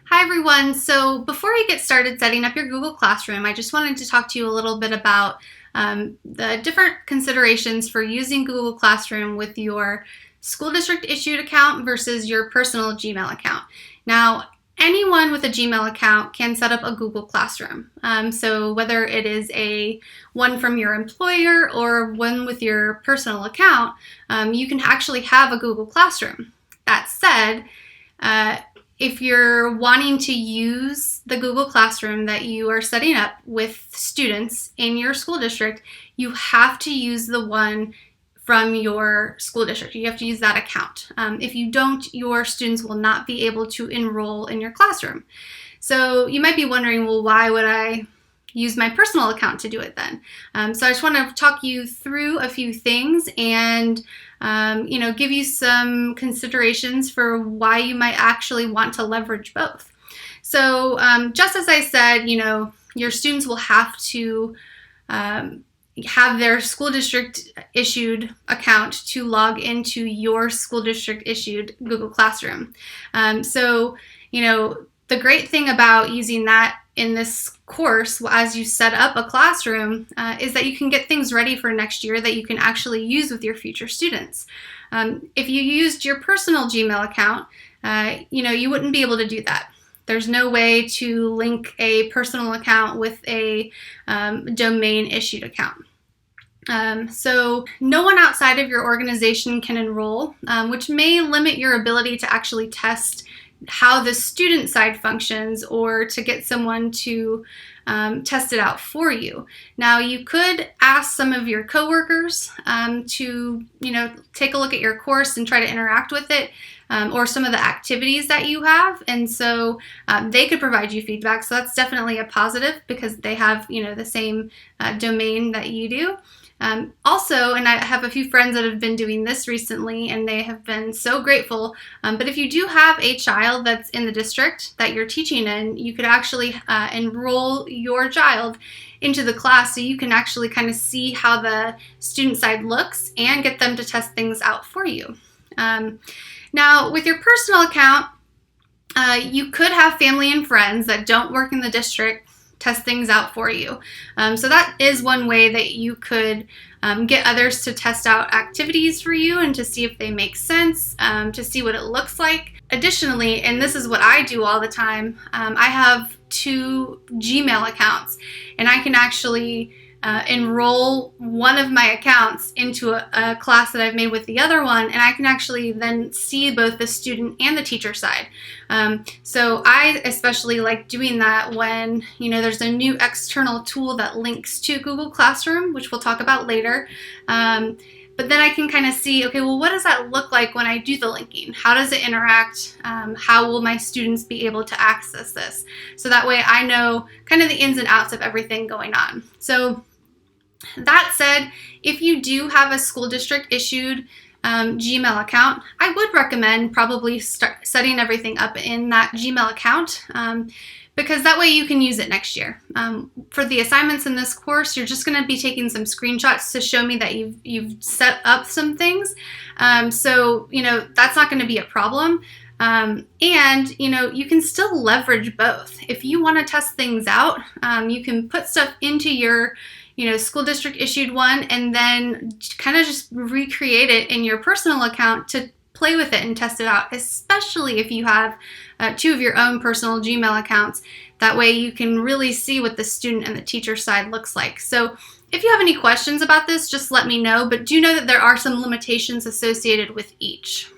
Hi everyone. So before you get started setting up your Google Classroom, I just wanted to talk to you a little bit about the different considerations for using Google Classroom with your school district issued account versus your personal Gmail account. Now, anyone with a Gmail account can set up a Google Classroom. So whether it is one from your employer or one with your personal account, you can actually have a Google Classroom. That said, if you're wanting to use the Google Classroom that you are setting up with students in your school district, you have to use the one from your school district. You have to use that account. If you don't, your students will not be able to enroll in your classroom. So you might be wondering, well, why would I use my personal account to do it then? So I just want to talk you through a few things and give you some considerations for why you might actually want to leverage both. So just as I said, your students will have to have their school district issued account to log into your school district issued Google Classroom. The great thing about using that in this course as you set up a classroom is that you can get things ready for next year that you can actually use with your future students. If you used your personal Gmail account, you wouldn't be able to do that. There's no way to link a personal account with a domain issued account. So no one outside of your organization can enroll, which may limit your ability to actually test how the student side functions or to get someone to test it out for you. Now, you could ask some of your coworkers to take a look at your course and try to interact with it, or some of the activities that you have, and so they could provide you feedback. So that's definitely a positive because they have the same domain that you do. Also, and I have a few friends that have been doing this recently and they have been so grateful, but if you do have a child that's in the district that you're teaching in, you could actually enroll your child into the class so you can actually kind of see how the student side looks and get them to test things out for you. Now, with your personal account, you could have family and friends that don't work in the district test things out for you. So that is one way that you could get others to test out activities for you and to see if they make sense, to see what it looks like. Additionally, and this is what I do all the time, I have 2 Gmail accounts, and I can actually enroll one of my accounts into a class that I've made with the other one, and I can actually then see both the student and the teacher side. So I especially like doing that when there's a new external tool that links to Google Classroom, which we'll talk about later. But then I can kind of see, okay, well, what does that look like when I do the linking? How does it interact? How will my students be able to access this? So that way I know kind of the ins and outs of everything going on. So that said, if you do have a school district issued Gmail account, I would recommend probably setting everything up in that Gmail account, because that way you can use it next year. For the assignments in this course, you're just going to be taking some screenshots to show me that you've set up some things. So that's not going to be a problem. And you can still leverage both. If you want to test things out, you can put stuff into your school district issued one and then kind of just recreate it in your personal account to play with it and test it out, especially if you have 2 of your own personal Gmail accounts. That way you can really see what the student and the teacher side looks like. So if you have any questions about this, just let me know, but do know that there are some limitations associated with each.